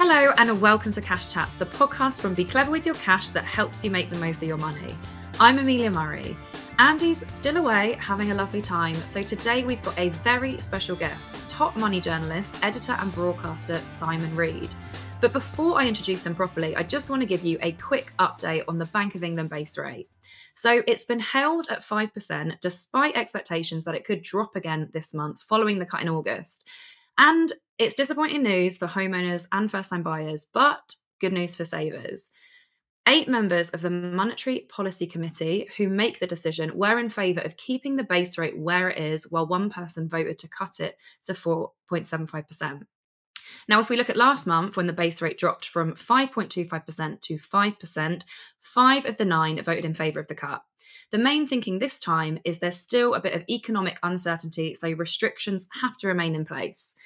Hello and welcome to Cash Chats, the podcast from Be Clever With Your Cash that helps you make the most of your money. I'm Amelia Murray. Andy's still away having a lovely time, so today we've got a very special guest, top money journalist, editor and broadcaster Simon Reed. But before I introduce him properly, I just want to give you a quick update on the Bank of England base rate. So it's been held at 5% despite expectations that it could drop again this month following the cut in August. And it's disappointing news for homeowners and first-time buyers, but good news for savers. 8 members of the Monetary Policy Committee who make the decision were in favour of keeping the base rate where it is, while one person voted to cut it to 4.75%. Now, if we look at last month, when the base rate dropped from 5.25% to 5%, 5 of the 9 voted in favour of the cut. The main thinking this time is there's still a bit of economic uncertainty, so restrictions have to remain in place.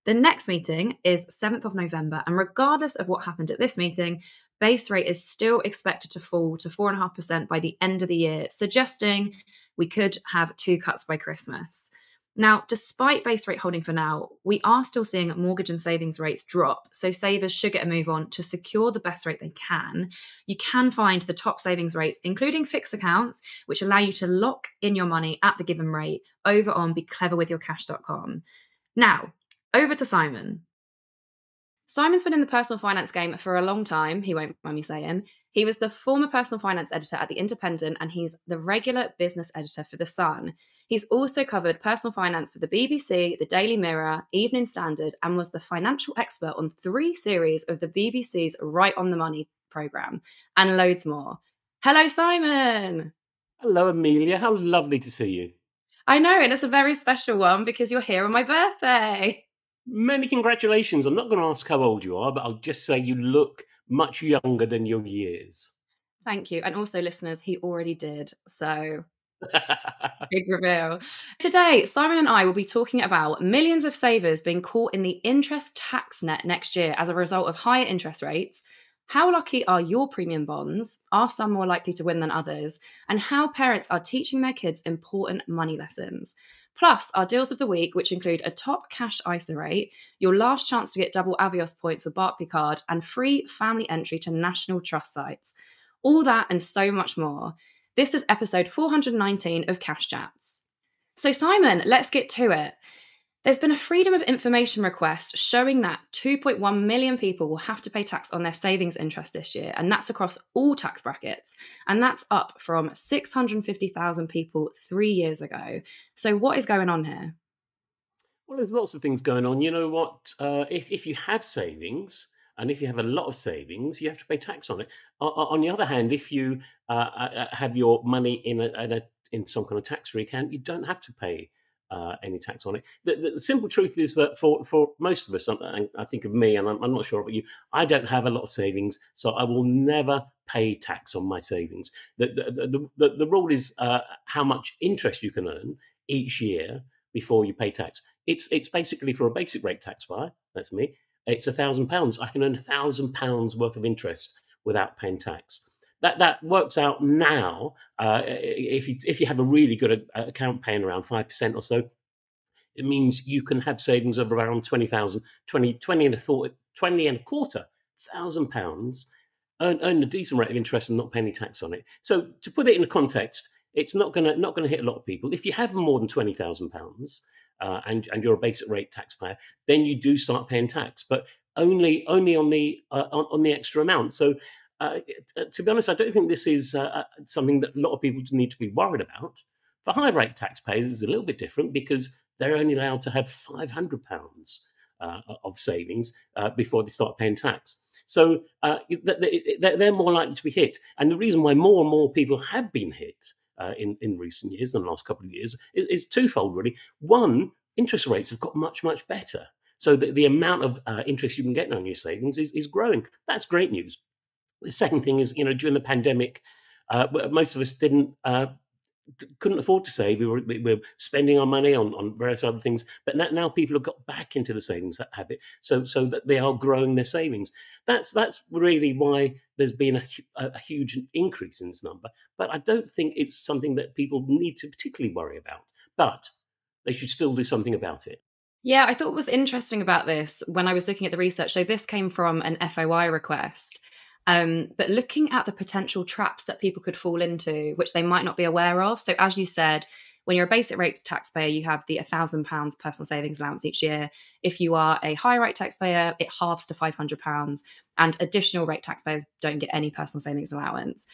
The next meeting is 7th of November, and regardless of what happened at this meeting, base rate is still expected to fall to 4.5% by the end of the year, suggesting we could have 2 cuts by Christmas. Now, despite base rate holding for now, we are still seeing mortgage and savings rates drop, so savers should get a move on to secure the best rate they can. You can find the top savings rates, including fixed accounts, which allow you to lock in your money at the given rate, over on becleverwithyourcash.com. Now, over to Simon. Simon's been in the personal finance game for a long time, he won't mind me saying. He was the former personal finance editor at The Independent, and he's the regular business editor for The Sun. He's also covered personal finance for the BBC, the Daily Mirror, Evening Standard, and was the financial expert on 3 series of the BBC's Right on the Money programme, and loads more. Hello, Simon! Hello, Amelia. How lovely to see you. I know, and it's a very special one because you're here on my birthday. Many congratulations. I'm not going to ask how old you are, but I'll just say you look much younger than your years. Thank you. And also, listeners, he already did. So, big reveal. Today, Simon and I will be talking about millions of savers being caught in the interest tax net next year as a result of higher interest rates. How lucky are your premium bonds? Are some more likely to win than others? And how parents are teaching their kids important money lessons. Plus, our deals of the week, which include a top cash ISA rate, your last chance to get double Avios points with Barclaycard, and free family entry to national trust sites. All that and so much more. This is episode 419 of Cash Chats. So Simon, let's get to it. There's been a Freedom of Information request showing that 2.1 million people will have to pay tax on their savings interest this year, and that's across all tax brackets. And that's up from 650,000 people 3 years ago. So what is going on here? Well, there's lots of things going on. You know what? If you have savings, and if you have a lot of savings, you have to pay tax on it. On the other hand, if you have your money in some kind of tax-free account, you don't have to pay any tax on it. The simple truth is that for most of us, and I think of me, and I'm not sure about you, I don't have a lot of savings, so I will never pay tax on my savings. The rule is how much interest you can earn each year before you pay tax. It's basically for a basic rate taxpayer, that's me, it's £1,000. I can earn £1,000 worth of interest without paying tax. That works out now. If you have a really good account paying around 5% or so, it means you can have savings of around 20,000, 20 and a quarter £1,000, earn a decent rate of interest and not pay any tax on it. So to put it in context, it's not going to hit a lot of people. If you have more than £20,000 and you're a basic rate taxpayer, then you do start paying tax, but only on the extra amount. So. To be honest, I don't think this is something that a lot of people need to be worried about. For high rate taxpayers, it's a little bit different because they're only allowed to have £500 of savings before they start paying tax. So they're more likely to be hit. And the reason why more and more people have been hit in recent years, in the last couple of years, is twofold, really. One, interest rates have got much, much better. So the amount of interest you can get on your savings is growing. That's great news. The second thing is, during the pandemic, most of us couldn't afford to save. We were spending our money on various other things. But now people have got back into the savings habit, so that they are growing their savings. That's really why there's been a huge increase in this number. But I don't think it's something that people need to particularly worry about. But they should still do something about it. Yeah, I thought what was interesting about this when I was looking at the research, so this came from an FOI request, but looking at the potential traps that people could fall into, which they might not be aware of. So, as you said, when you're a basic rates taxpayer, you have the £1,000 personal savings allowance each year. If you are a high rate taxpayer, it halves to £500, and additional rate taxpayers don't get any personal savings allowance.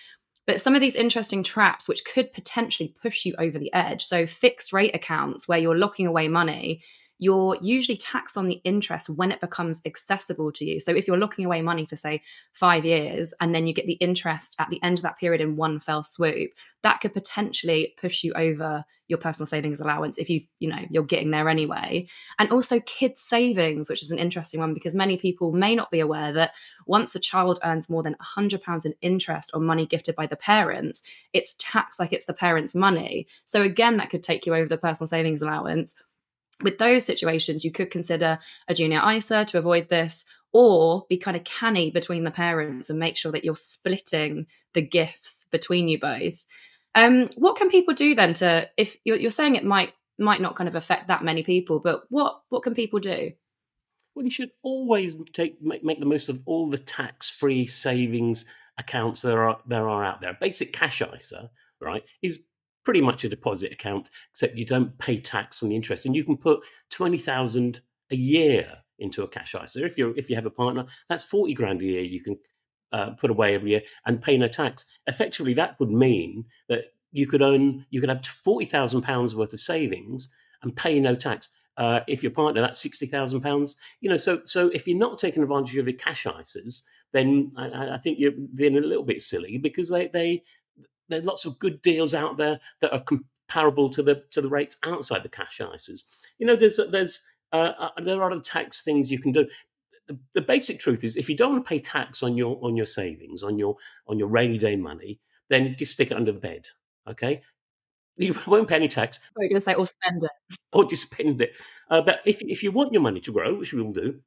But some of these interesting traps, which could potentially push you over the edge. So, fixed rate accounts where you're locking away money, you're usually taxed on the interest when it becomes accessible to you. So, if you're locking away money for, say, 5 years, and then you get the interest at the end of that period in one fell swoop, that could potentially push you over your personal savings allowance if you're getting there anyway. And also kids savings, which is an interesting one because many people may not be aware that once a child earns more than £100 in interest on money gifted by the parents, it's taxed like it's the parents' money. So again, that could take you over the personal savings allowance. With those situations, you could consider a junior ISA to avoid this, or be kind of canny between the parents and make sure that you're splitting the gifts between you both. What can people do then to, if you're saying it might not kind of affect that many people, but what can people do? Well, you should always make the most of all the tax-free savings accounts there are out there. Basic cash ISA, right, is pretty much a deposit account, except you don't pay tax on the interest, and you can put 20,000 a year into a cash ISA. If you have a partner, that's 40 grand a year you can put away every year and pay no tax. Effectively, that would mean that you could have £40,000 worth of savings and pay no tax. If your partner, that's £60,000. So if you're not taking advantage of your cash ISAs, then I think you're being a little bit silly, because there are lots of good deals out there that are comparable to the rates outside the cash ISAs. There are other tax things you can do. The basic truth is, if you don't want to pay tax on your savings, on your rainy day money, then just stick it under the bed. Okay, you won't pay any tax, What are you going to say? Or spend it? or just spend it. But if you want your money to grow, which we all do,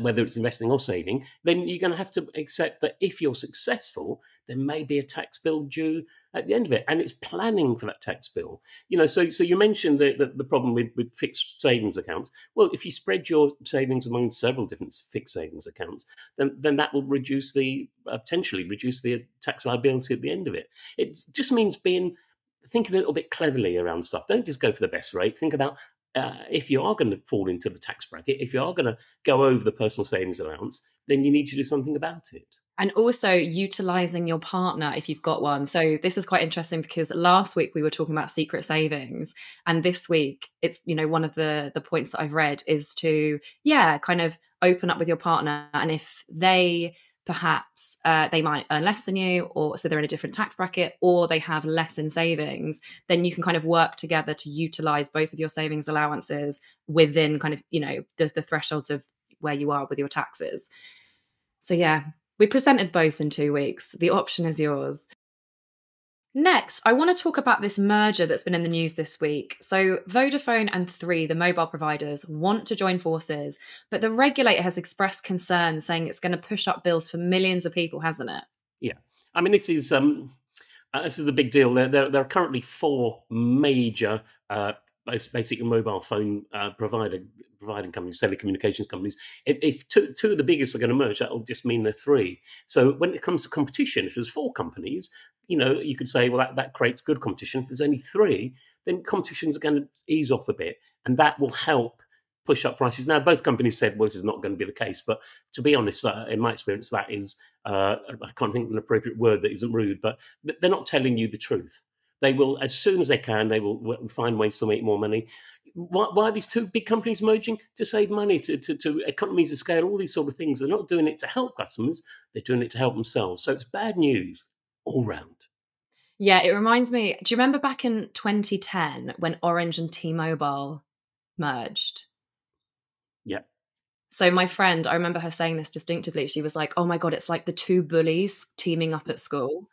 whether it's investing or saving, then you're going to have to accept that if you're successful, there may be a tax bill due at the end of it, and it's planning for that tax bill. So you mentioned the problem with fixed savings accounts. Well, if you spread your savings among several different fixed savings accounts, then that will potentially reduce the tax liability at the end of it. It just means think a little bit cleverly around stuff. Don't just go for the best rate. Think about, if you are going to fall into the tax bracket, if you are going to go over the personal savings allowance, then you need to do something about it. And also utilizing your partner if you've got one. So this is quite interesting because last week we were talking about secret savings, and this week it's one of the points that I've read is to kind of open up with your partner, and if they perhaps they might earn less than you, or so they're in a different tax bracket, or they have less in savings, then you can kind of work together to utilize both of your savings allowances within kind of the thresholds of where you are with your taxes. So yeah, we presented both in 2 weeks. The option is yours. Next, I want to talk about this merger that's been in the news this week. So, Vodafone and Three, the mobile providers, want to join forces, but the regulator has expressed concern, saying it's going to push up bills for millions of people, hasn't it? Yeah, I mean, this is a big deal. There are currently four major basically mobile phone providing companies, telecommunications companies. If two of the biggest are going to merge, that will just mean there are three. So when it comes to competition, if there's four companies, you could say, well, that creates good competition. If there's only three, then competitions are going to ease off a bit, and that will help push up prices. Now, both companies said, well, this is not going to be the case, but to be honest, in my experience, that is, I can't think of an appropriate word that isn't rude, but they're not telling you the truth. They will, as soon as they can, they will find ways to make more money. Why are these two big companies merging? To save money, to economies of scale, all these sort of things. They're not doing it to help customers, they're doing it to help themselves. So it's bad news all round. Yeah, it reminds me, do you remember back in 2010 when Orange and T-Mobile merged? Yeah. So my friend, I remember her saying this distinctively. She was like, oh my God, it's like the two bullies teaming up at school.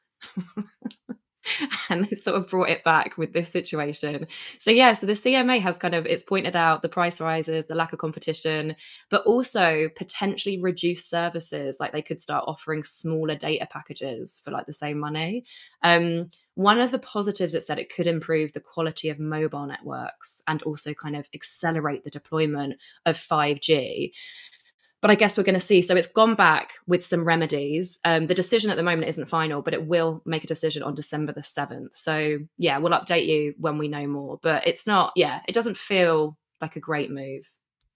And they sort of brought it back with this situation. So the CMA has it's pointed out the price rises, the lack of competition, but also potentially reduced services. Like they could start offering smaller data packages for like the same money. One of the positives, it said it could improve the quality of mobile networks and also kind of accelerate the deployment of 5G. But I guess we're going to see. So it's gone back with some remedies. The decision at the moment isn't final, but it will make a decision on December the 7th. So yeah, we'll update you when we know more. But it's not, yeah, it doesn't feel like a great move.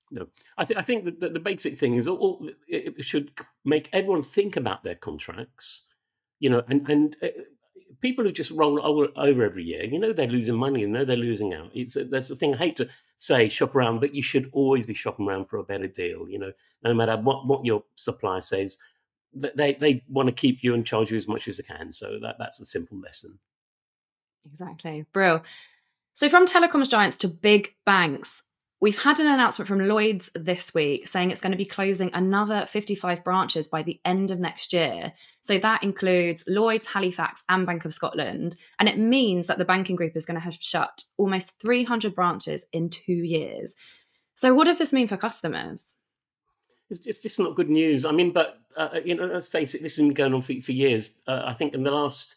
No, I think that the basic thing is it should make everyone think about their contracts, and people who just roll over every year, they're losing money and they're losing out. That's the thing. I hate to say shop around, but you should always be shopping around for a better deal. No matter what your supplier says, they want to keep you and charge you as much as they can. So that's the simple lesson. Exactly. Brill. So from telecoms giants to big banks, we've had an announcement from Lloyds this week saying it's going to be closing another 55 branches by the end of next year. So that includes Lloyds, Halifax, and Bank of Scotland. And it means that the banking group is going to have shut almost 300 branches in 2 years. So what does this mean for customers? It's just not good news. I mean, but let's face it, this has been going on for years. I think in the last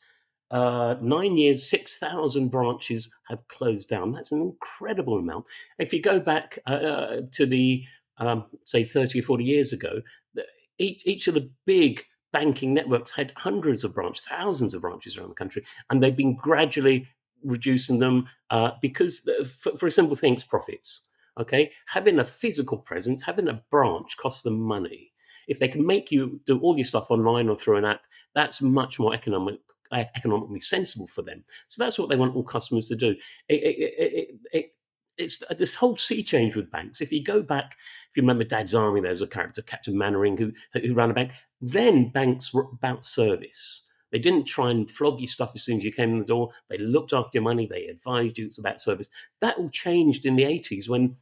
9 years, 6,000 branches have closed down. That's an incredible amount. If you go back to the say 30 or 40 years ago, each of the big banking networks had hundreds of branches, thousands of branches around the country, and they've been gradually reducing them because for a simple thing, it's profits. Okay, having a physical presence, having a branch costs them money. If they can make you do all your stuff online or through an app, that's much more economically sensible for them. So that's what they want all customers to do. It's this whole sea change with banks. If you go back, if you remember Dad's Army, there was a character, Captain Mannering, who ran a bank. Then banks were about service. They didn't try and flog you stuff as soon as you came in the door. They looked after your money. They advised you it's about service. That all changed in the 80s when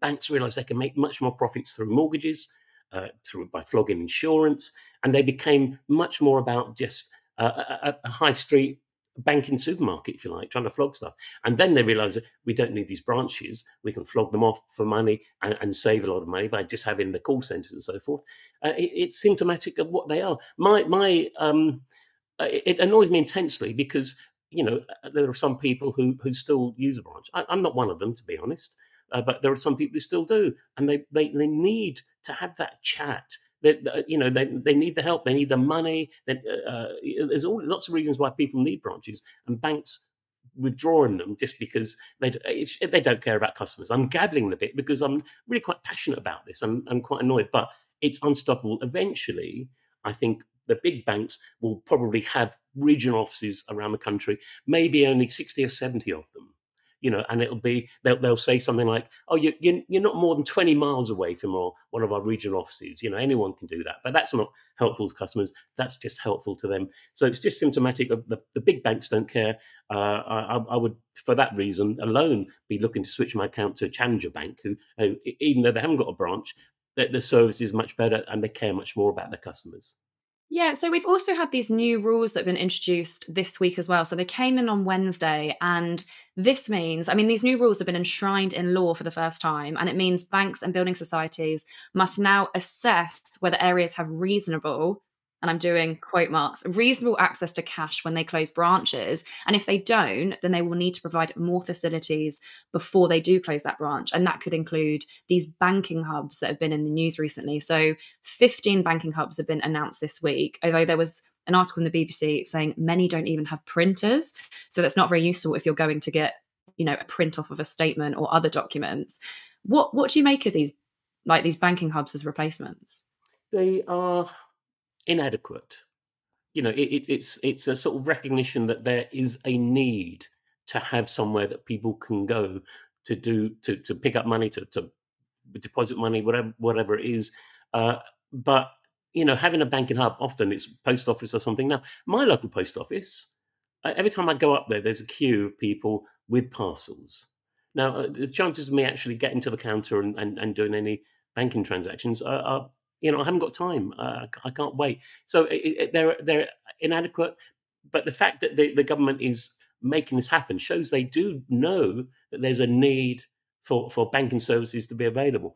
banks realised they can make much more profits through mortgages, by flogging insurance, and they became much more about just a high street banking supermarket, if you like, trying to flog stuff. And then they realised that we don't need these branches; we can flog them off for money and save a lot of money by just having the call centres and so forth. It's symptomatic of what they are. It annoys me intensely because there are some people who still use a branch. I'm not one of them, to be honest. But there are some people who still do, and they need to have that chat. They need the help, they need the money. There's lots of reasons why people need branches, and banks withdrawing them just because they don't care about customers. I'm gabbling a bit because I'm really quite passionate about this. I'm quite annoyed, but it's unstoppable. Eventually, I think the big banks will probably have regional offices around the country, maybe only 60 or 70 of them. And it'll be they'll say something like, "Oh, you're not more than 20 miles away from one of our regional offices." Anyone can do that, but that's not helpful to customers. That's just helpful to them. So it's just symptomatic of the big banks don't care. I would, for that reason alone, be looking to switch my account to a challenger bank, who even though they haven't got a branch, the service is much better and they care much more about their customers. Yeah, so we've also had these new rules that have been introduced this week as well. So they came in on Wednesday, and this means, these new rules have been enshrined in law for the first time, and it means banks and building societies must now assess whether areas have reasonable, and I'm doing quote marks, reasonable access to cash when they close branches. And if they don't, then they will need to provide more facilities before they do close that branch. And that could include these banking hubs that have been in the news recently. So 15 banking hubs have been announced this week, although there was an article in the BBC saying many don't even have printers. So that's not very useful if you're going to get, a print off of a statement or other documents. What do you make of these banking hubs as replacements? They are inadequate. It's a sort of recognition that there is a need to have somewhere that people can go to pick up money, to deposit money, whatever it is. But having a banking hub, often it's post office or something. Now, my local post office, every time I go up there's a queue of people with parcels. Now, the chances of me actually getting to the counter and doing any banking transactions are I haven't got time. I can't wait. So they're inadequate. But the fact that the government is making this happen shows they do know that there's a need for banking services to be available.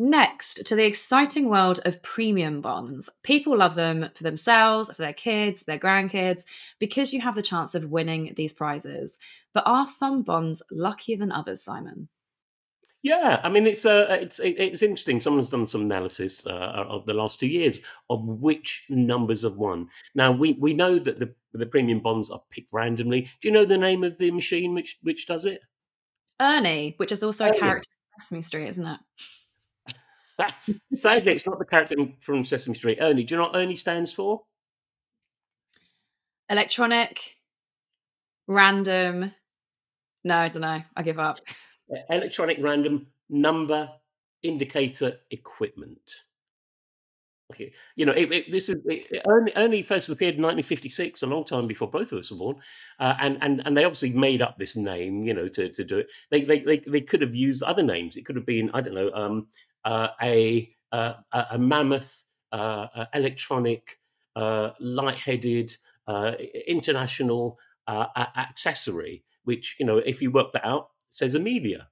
Next, to the exciting world of premium bonds. People love them for themselves, for their kids, their grandkids, because you have the chance of winning these prizes. But are some bonds luckier than others, Simon? Yeah, I mean it's interesting. Someone's done some analysis of the last 2 years of which numbers have won. Now we know that the premium bonds are picked randomly. Do you know the name of the machine which does it? Ernie, which is also a Ernie. character in Sesame Street, isn't it? Sadly, it's not the character from Sesame Street. Ernie. Do you know what Ernie stands for? Electronic, random. No, I don't know. I give up. Electronic random number indicator equipment. Okay. This is only first appeared in 1956, a long time before both of us were born, and they obviously made up this name, to do it. They could have used other names. It could have been, I don't know, a mammoth electronic light-headed international accessory, which if you work that out, says Amelia.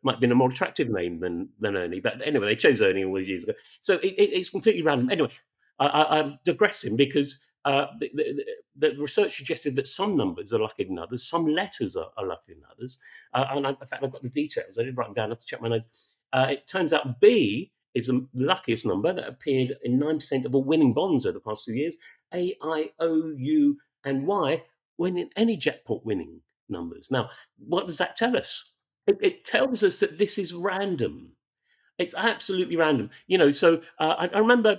Might have been a more attractive name than Ernie, but anyway, they chose Ernie all these years ago. So it's completely random. Anyway, I'm digressing because the research suggested that some numbers are luckier than others, some letters are luckier than others. In fact, I've got the details. I did write them down. I have to check my notes. It turns out B is the luckiest number that appeared in 9% of all winning bonds over the past 2 years. A, I, O, U, and Y winning any jackpot winning numbers. Now, what does that tell us? It tells us that this is random. It's absolutely random. So I remember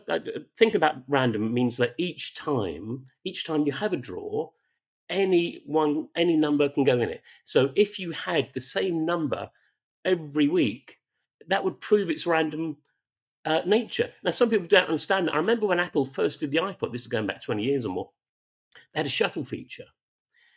thinking about random means that each time you have a draw, any number can go in it. So if you had the same number every week, that would prove its random nature. Now, some people don't understand that. I remember when Apple first did the iPod. This is going back 20 years or more. They had a shuffle feature.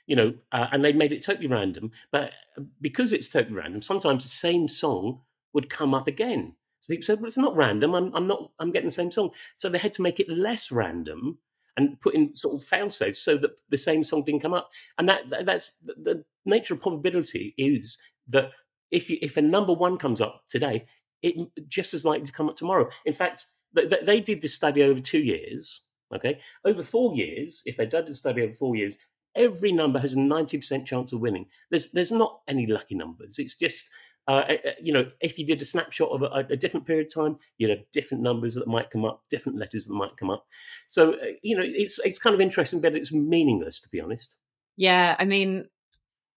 And they made it totally random. But because it's totally random, sometimes the same song would come up again. So people said, "Well, it's not random. I'm getting the same song." So they had to make it less random and put in sort of fail safes so that the same song didn't come up. And that's the nature of probability is that if a number one comes up today, it just as likely to come up tomorrow. In fact, they did this study over 2 years. Okay, over 4 years, if they did the study over 4 years, every number has a 90% chance of winning. There's not any lucky numbers. It's just if you did a snapshot of a different period of time, you'd have different numbers that might come up, different letters that might come up. So it's kind of interesting, but it's meaningless, to be honest. Yeah, I mean,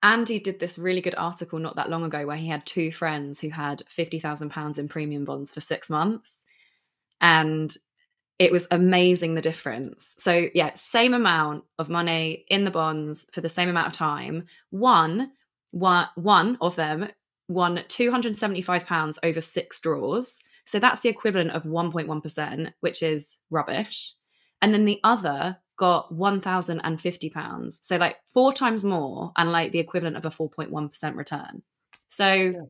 Andy did this really good article not that long ago where he had two friends who had £50,000 in premium bonds for 6 months. And it was amazing the difference. So, yeah, same amount of money in the bonds for the same amount of time. One of them won £275 over 6 draws. So that's the equivalent of 1.1%, which is rubbish. And then the other got £1,050. So like 4 times more and like the equivalent of a 4.1% return. So Yeah.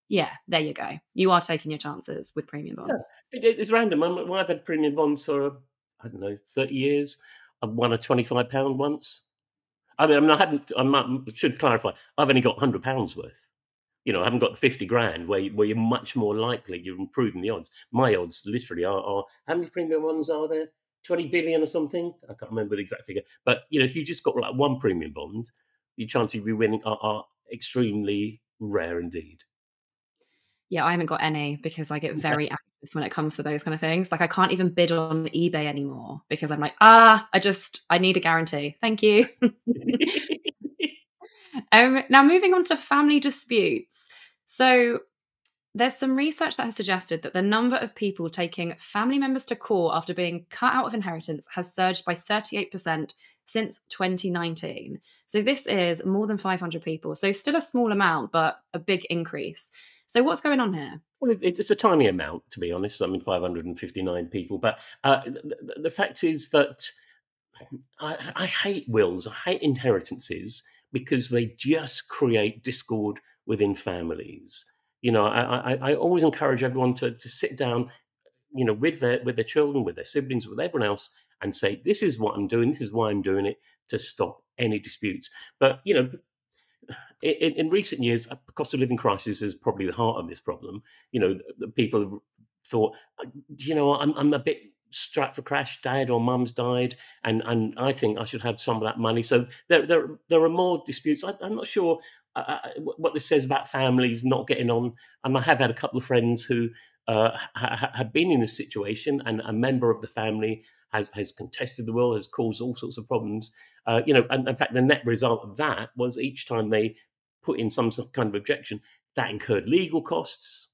yeah, there you go. You are taking your chances with premium Yeah, bonds. it's random. I've had premium bonds for I don't know 30 years. I've won a £25 once. I haven't. Should clarify. I've only got £100 worth. I haven't got the 50 grand where you're much more likely you're improving the odds. My odds literally are how many premium ones are there? 20 billion or something? I can't remember the exact figure. But if you've just got like one premium bond, your chances of you winning are extremely rare indeed. Yeah, I haven't got any because I get very anxious when it comes to those kind of things. Like I can't even bid on eBay anymore because I'm like, I need a guarantee. Thank you. Now moving on to family disputes. So there's some research that has suggested that the number of people taking family members to court after being cut out of inheritance has surged by 38% since 2019. So this is more than 500 people. So still a small amount, but a big increase. So what's going on here? Well, it's a tiny amount, to be honest. I mean, 559 people. But the fact is that I hate wills, I hate inheritances because they just create discord within families. I always encourage everyone to sit down, with their children, with their siblings, with everyone else, and say, "This is what I'm doing. This is why I'm doing it," to stop any disputes. But in recent years, cost of living crisis is probably the heart of this problem. The people thought, I'm a bit strapped for cash. Dad or mum's died, and I think I should have some of that money. So there are more disputes. I'm not sure what this says about families not getting on. And I have had a couple of friends who have been in this situation, and a member of the family has contested the will, has caused all sorts of problems. And in fact, the net result of that was each time they put in some sort of kind of objection, that incurred legal costs.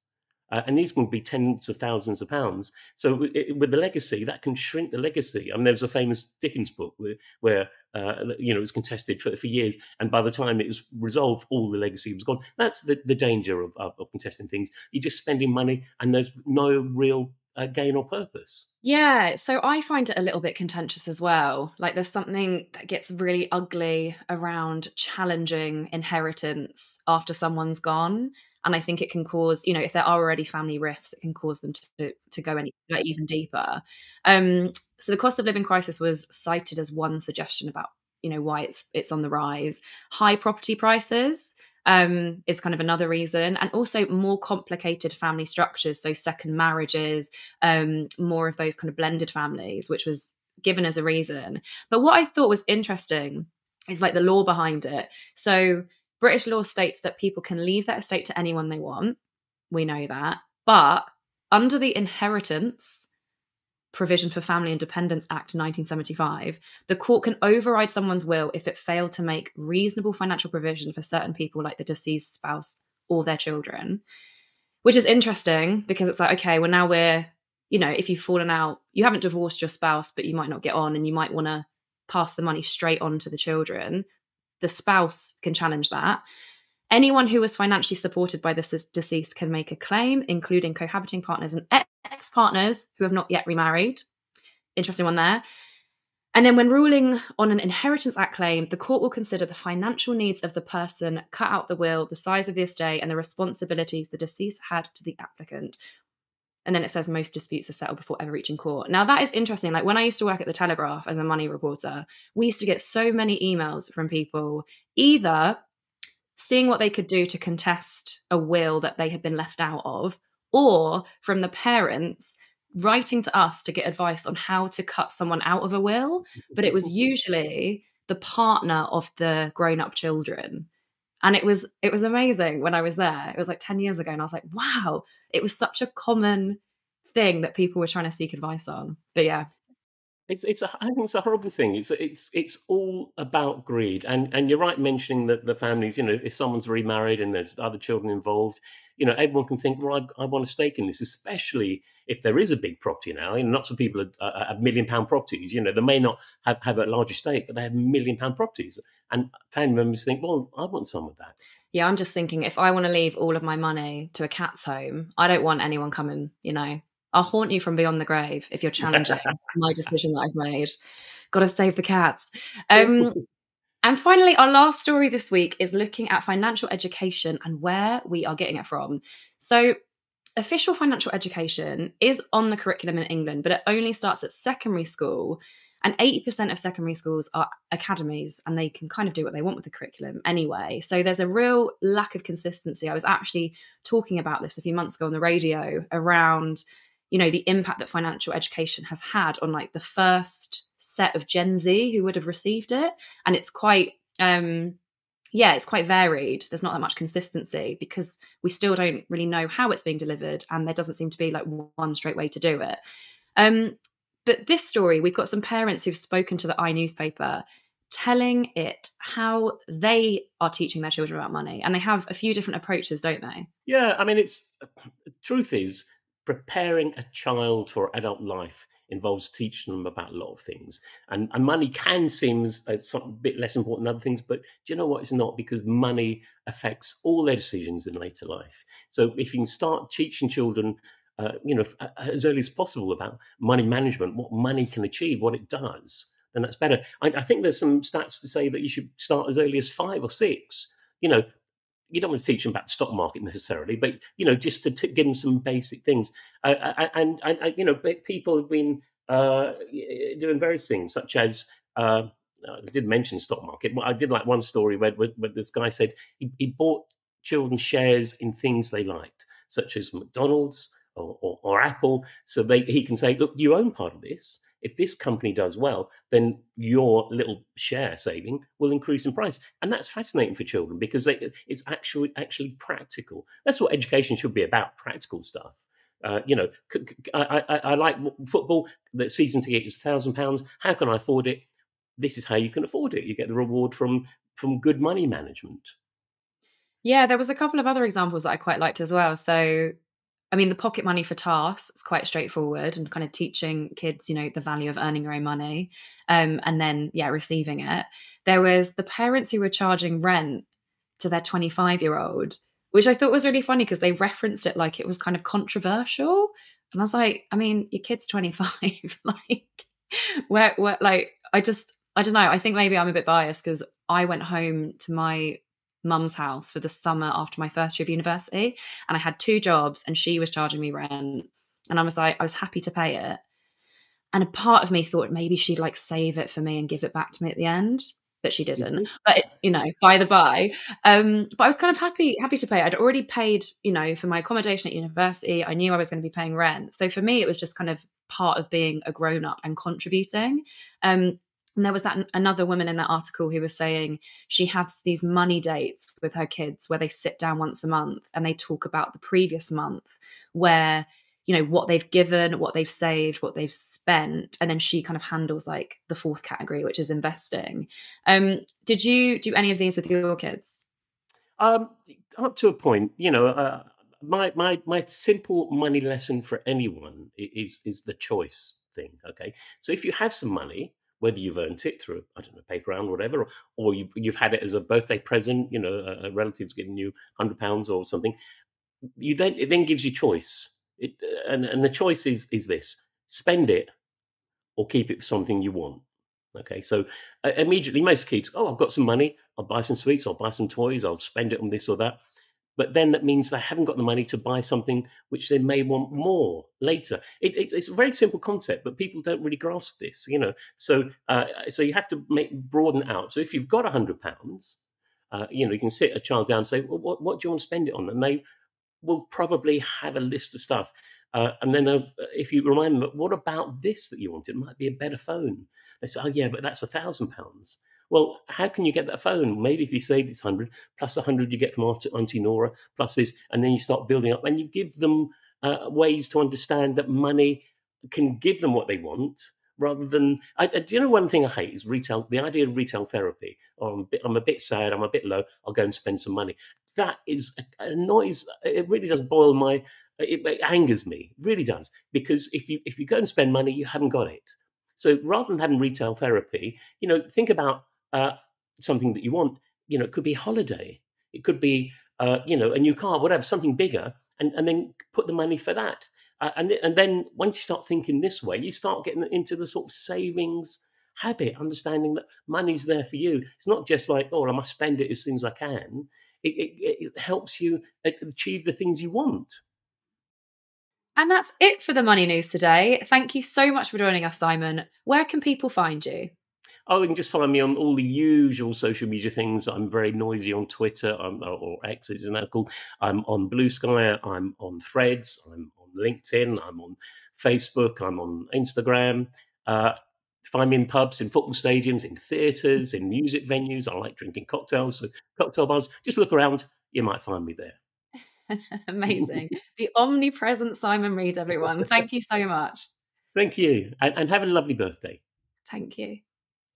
And these can be tens of thousands of pounds. So with the legacy, that can shrink the legacy. I mean, there was a famous Dickens book where it was contested for years, and by the time it was resolved, all the legacy was gone. That's the danger of contesting things. You're just spending money, and there's no real gain or purpose. Yeah, so I find it a little bit contentious as well. Like there's something that gets really ugly around challenging inheritance after someone's gone. And I think it can cause, if there are already family rifts, it can cause them to go even deeper. So the cost of living crisis was cited as one suggestion about, why it's on the rise. High property prices is kind of another reason, and also more complicated family structures, so second marriages, more of those kind of blended families, which was given as a reason. But what I thought was interesting is like the law behind it. So British law states that people can leave their estate to anyone they want. We know that. But under the Inheritance Provision for Family Independence Act 1975, the court can override someone's will if it failed to make reasonable financial provision for certain people, like the deceased spouse or their children, which is interesting because it's like, okay, well, now if you've fallen out, you haven't divorced your spouse, but you might not get on, and you might want to pass the money straight on to the children. The spouse can challenge that. Anyone who was financially supported by the deceased can make a claim, including cohabiting partners and ex-partners who have not yet remarried. Interesting one there. And then when ruling on an Inheritance Act claim, the court will consider the financial needs of the person, cut out the will, the size of the estate, and the responsibilities the deceased had to the applicant. And then it says most disputes are settled before ever reaching court. Now, that is interesting. Like when I used to work at the Telegraph as a money reporter, we used to get so many emails from people either seeing what they could do to contest a will that they had been left out of, or from the parents writing to us to get advice on how to cut someone out of a will. But it was usually the partner of the grown-up children. And it was amazing when I was there. It was like 10 years ago, and I was like, wow, it was such a common thing that people were trying to seek advice on. But yeah. I think it's a horrible thing. It's all about greed, and you're right mentioning that the families. If someone's remarried and there's other children involved, everyone can think, well, I want a stake in this, especially if there is a big property now. Lots of people have £1 million properties. They may not have a large estate, but they have £1 million properties, and family members think, well, I want some of that. Yeah, I'm just thinking if I want to leave all of my money to a cat's home, I don't want anyone coming, I'll haunt you from beyond the grave if you're challenging my decision that I've made. Got to save the cats. And finally, our last story this week is looking at financial education and where we are getting it from. So official financial education is on the curriculum in England, but it only starts at secondary school. And 80% of secondary schools are academies, and they can kind of do what they want with the curriculum anyway. So there's a real lack of consistency. I was actually talking about this a few months ago on the radio around the impact that financial education has had on like the first set of Gen Z who would have received it. And it's quite, it's quite varied. There's not that much consistency because we still don't really know how it's being delivered. And there doesn't seem to be like one straight way to do it. But this story, we've got some parents who've spoken to the newspaper telling it how they are teaching their children about money. And they have a few different approaches, don't they? Yeah, I mean, truth is, preparing a child for adult life involves teaching them about a lot of things. And money can seem a bit less important than other things, but do you know what? It's not, because money affects all their decisions in later life. So if you can start teaching children, as early as possible about money management, what money can achieve, what it does, then that's better. I think there's some stats to say that you should start as early as 5 or 6. You don't want to teach them about the stock market necessarily, but just to give them some basic things. And people have been doing various things, such as I did mention stock market. I did like one story where this guy said he bought children shares in things they liked, such as McDonald's or Apple, so he can say, look, you own part of this. If this company does well, then your little share saving will increase in price, and that's fascinating for children because it's actually practical. That's what education should be about: practical stuff. I like football. The season ticket is £1,000. How can I afford it? This is how you can afford it. You get the reward from good money management. Yeah, there was a couple of other examples that I quite liked as well. So, I mean, the pocket money for tasks is quite straightforward and kind of teaching kids, the value of earning your own money, and then, yeah, receiving it. There was the parents who were charging rent to their 25-year-old, which I thought was really funny because they referenced it like it was kind of controversial. And I was like, I mean, your kid's 25. Like, like, I don't know. I think maybe I'm a bit biased because I went home to my mum's house for the summer after my first year of university, and I had two jobs and she was charging me rent, and I was happy to pay it. And a part of me thought maybe she'd like save it for me and give it back to me at the end, but she didn't. Mhm. But by the by, but I was kind of happy to pay. I'd already paid, for my accommodation at university. I knew I was going to be paying rent, so for me, it was just kind of part of being a grown up and contributing. And there was another woman in that article who was saying she has these money dates with her kids where they sit down once a month and they talk about the previous month, where what they've given, what they've saved, what they've spent, and then she kind of handles like the fourth category, which is investing. Did you do any of these with your kids? Um, Up to a point, my simple money lesson for anyone is the choice thing. Okay, so if you have some money, whether you've earned it through, I don't know, paper round or whatever, or you've had it as a birthday present, a relative's giving you £100 or something, it then gives you choice. And the choice is this: spend it or keep it for something you want. Okay, so immediately most kids, oh, I've got some money, I'll buy some sweets, I'll buy some toys, I'll spend it on this or that. But then that means they haven't got the money to buy something which they may want more later. It's a very simple concept, but people don't really grasp this. So you have to broaden out. So if you've got £100, you can sit a child down and say, well, what do you want to spend it on? And they will probably have a list of stuff. And then if you remind them, what about this that you want? It might be a better phone. They say, oh, yeah, but that's £1,000. Well, how can you get that phone? Maybe if you save this 100 plus 100 you get from Auntie Nora plus this, and then you start building up and you give them ways to understand that money can give them what they want rather than. Do you know one thing I hate is retail? The idea of retail therapy. Oh, I'm a bit sad. I'm a bit low. I'll go and spend some money. That is a noise. It really does boil my. It angers me. It really does, because if you go and spend money, you haven't got it. So rather than having retail therapy, think about uh, something that you want. It could be a holiday. It could be a new car, whatever, something bigger, and then put the money for that. And then once you start thinking this way, you start getting into the sort of savings habit, understanding that money's there for you. It's not just like, oh, I must spend it as soon as I can. It helps you achieve the things you want. And that's it for the money news today. Thank you so much for joining us, Simon. Where can people find you? Oh, you can just find me on all the usual social media things. I'm very noisy on Twitter, or X is now called. I'm on Blue Sky. I'm on Threads. I'm on LinkedIn. I'm on Facebook. I'm on Instagram. Uh, Find me in pubs, in football stadiums, in theatres, in music venues. I like drinking cocktails, so cocktail bars. Just look around. You might find me there. Amazing. The omnipresent Simon Reed, everyone. Thank you so much. Thank you, and have a lovely birthday. Thank you.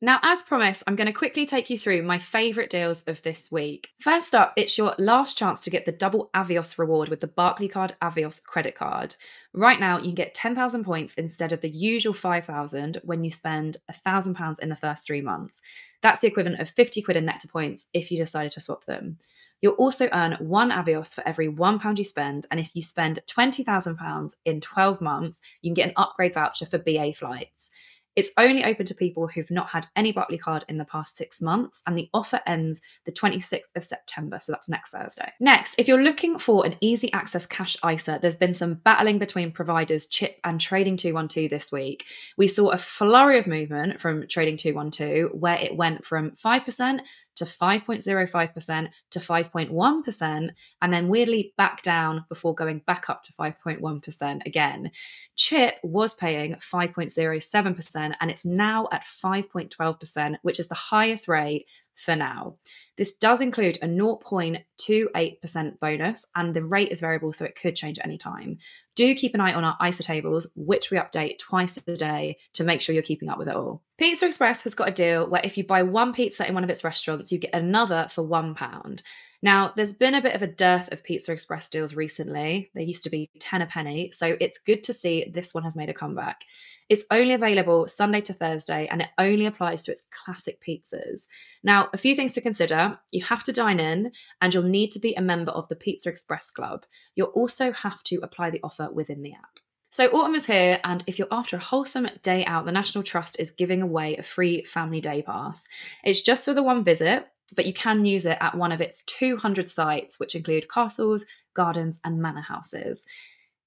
Now, as promised, I'm going to quickly take you through my favourite deals of this week. First up, it's your last chance to get the double Avios reward with the Barclaycard Avios credit card. Right now, you can get 10,000 points instead of the usual 5,000 when you spend £1,000 in the first 3 months. That's the equivalent of 50 quid in Nectar points if you decided to swap them. You'll also earn one Avios for every £1 you spend, and if you spend £20,000 in 12 months, you can get an upgrade voucher for BA flights. It's only open to people who've not had any Barclaycard in the past 6 months, and the offer ends the 26th of September, so that's next Thursday. Next, if you're looking for an easy access cash ISA, there's been some battling between providers Chip and Trading 212 this week. We saw a flurry of movement from Trading 212, where it went from 5% to 5.05% to 5.1%, and then weirdly back down before going back up to 5.1% again. Chip was paying 5.07%, and it's now at 5.12%, which is the highest rate for now. This does include a 0.28% bonus, and the rate is variable, so it could change at any time. Do keep an eye on our ISA tables, which we update twice a day to make sure you're keeping up with it all. Pizza Express has got a deal where if you buy one pizza in one of its restaurants, you get another for £1. Now, there's been a bit of a dearth of Pizza Express deals recently. They used to be 10 a penny, so it's good to see this one has made a comeback. It's only available Sunday to Thursday, and it only applies to its classic pizzas. Now, a few things to consider. You have to dine in, and you'll need to be a member of the Pizza Express Club. You'll also have to apply the offer within the app. So autumn is here, and if you're after a wholesome day out, the National Trust is giving away a free family day pass. It's just for the one visit, but you can use it at one of its 200 sites, which include castles, gardens, and manor houses.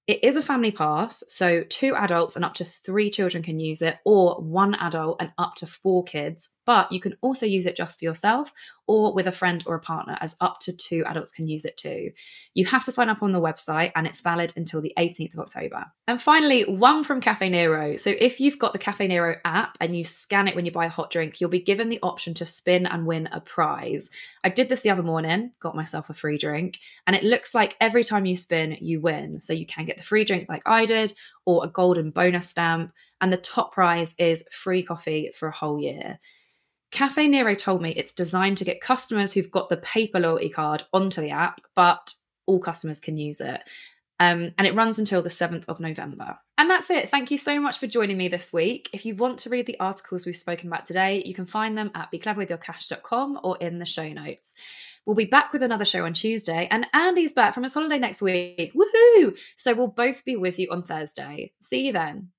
It is a family pass, so 2 adults and up to 3 children can use it, or 1 adult and up to 4 kids, but you can also use it just for yourself or with a friend or a partner, as up to 2 adults can use it too. You have to sign up on the website, and it's valid until the 18th of October. And finally, one from Cafe Nero. So if you've got the Cafe Nero app and you scan it when you buy a hot drink, you'll be given the option to spin and win a prize. I did this the other morning, got myself a free drink, and it looks like every time you spin, you win. So you can get the free drink like I did, or a golden bonus stamp, and the top prize is free coffee for a whole year. Cafe Nero told me it's designed to get customers who've got the paper loyalty card onto the app, but all customers can use it. And it runs until the 7th of November. And that's it. Thank you so much for joining me this week. If you want to read the articles we've spoken about today, you can find them at becleverwithyourcash.com or in the show notes. We'll be back with another show on Tuesday, and Andy's back from his holiday next week. Woohoo! So we'll both be with you on Thursday. See you then.